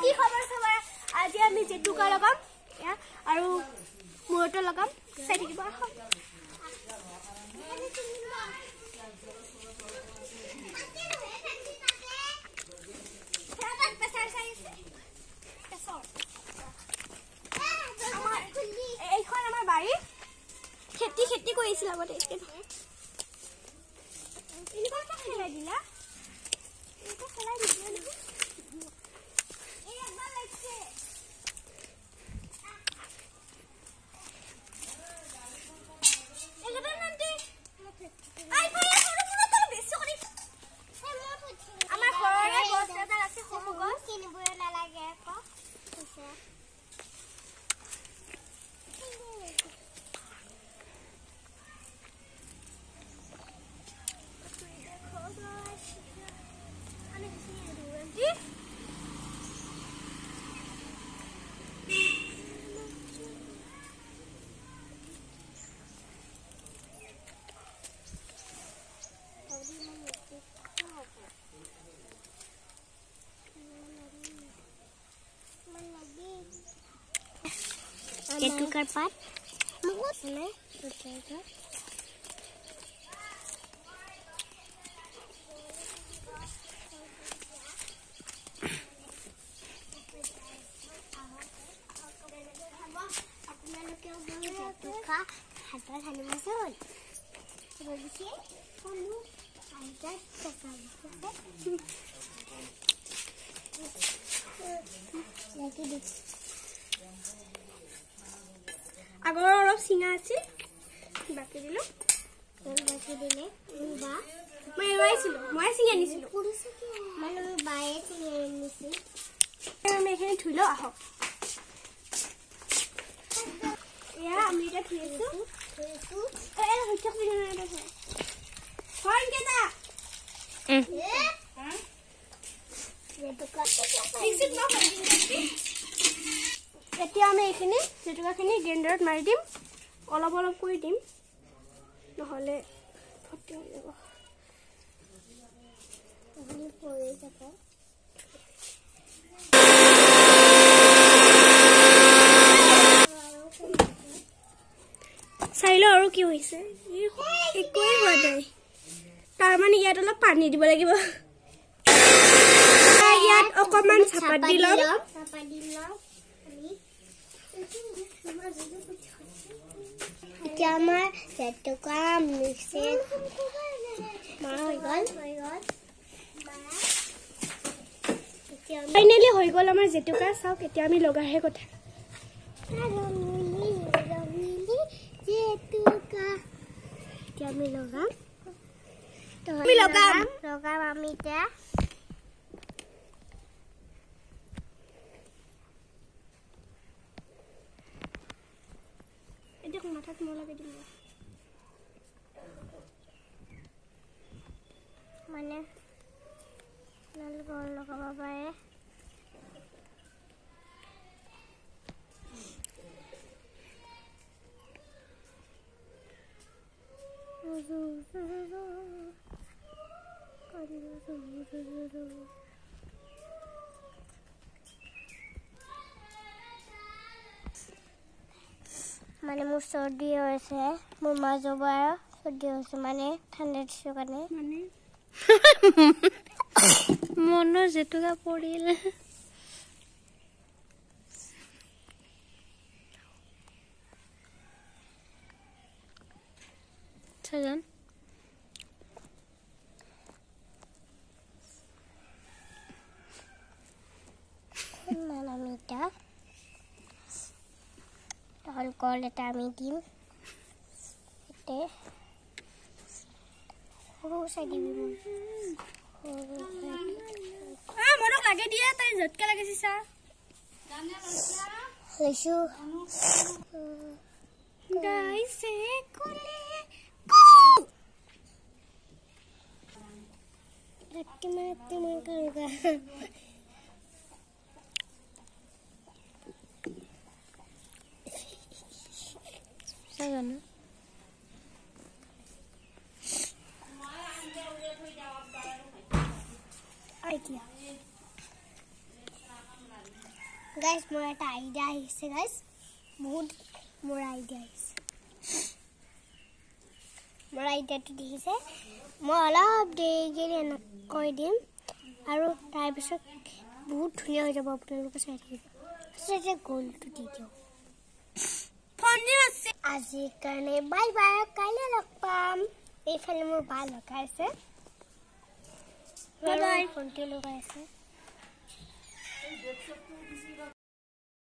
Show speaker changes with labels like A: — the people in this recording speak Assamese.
A: কি খবৰ সবাই আজি আমি জেতুকা লগাম আৰু মূৰটো লগাম চাই থাকিব এইখন আমাৰ বাৰী খেতি কৰিছিল আগতে এনেকুৱা খেলাই দিলা খেলাই দিলা Ketukar pat, mulut ni, ketukar. Aku nak lekau bau ketukar, hantar hantu masuk. Sebab si, kamu hantar ketukar. Lagi di. আগৰ অলপ সিঙা আছে বাকি দিলো বা মই এৱাইছিলো মই সিঙা নিছিলো মানে বায়ে সিঙা নিছি আমি এখানে ধুইলো আহক ইয়া আমি এটা ধুইছো এই হইছে কি না এটা ফোন কেটা ফিক্সিট না ফিক্সিট এতিয়া আমি এখানে জেতুকাখিনি গ্ৰাইণ্ডাৰত মাৰি দিম অলপ অলপ কৰি দিম নহলে ফটে হৈ যাব আপুনি পৰি যাব চাইলো আৰু কি হৈছে একোই হোৱা নাই তাৰ মানে ইয়াত অলপ পানী দিব লাগিব ইয়াত অকমান চাপাত দিলাম এতিয়া আমাৰ জেতুকা মিক্সিত মাৰা হৈ গ'ল ফাইনেলি হৈ গ'ল আমাৰ জেতুকা চাওক এতিয়া আমি লগাহে কথা এতিয়া আমি লগাম আমি এতিয়া মাথাত মই লগাই দিম মানে নল গল লগাব পাৰে মানে মোৰ সৰ্দি হৈছে মোৰ মাজবাৰ সৰ্দি হৈছে মানে ঠাণ্ডা দিছে কাৰণে মানে মনৰ জেতুকা পৰিল চাজান নানামিটা তখন কল এটা আমি দিম এতে চাই দিবি মনক লাগে দিয়ে তাই জটকা লাগিছে চা লৈছো গাইছে কোলে रट्टी मैं करूँगा Sana. Idea. গাইজ মোৰ এটা আইডিয়া আহিছে গাইজ বহুত মোৰ আইডিয়া আহিছে মোৰ আইডিয়াটো দেখিছে মই অলপ দেৰিকৈ এনেকৈ দিম আৰু তাৰপিছত বহুত ধুনীয়া হৈ যাব আপোনালোকে চাই থাকিব তাৰপিছত গোলটো দি দিওঁ আজিৰ কাৰণে বাই বাই কাইলৈ লগ পাম এইফালে মোৰ বা লগাইছে বাই বাই ফোনটো লগাইছে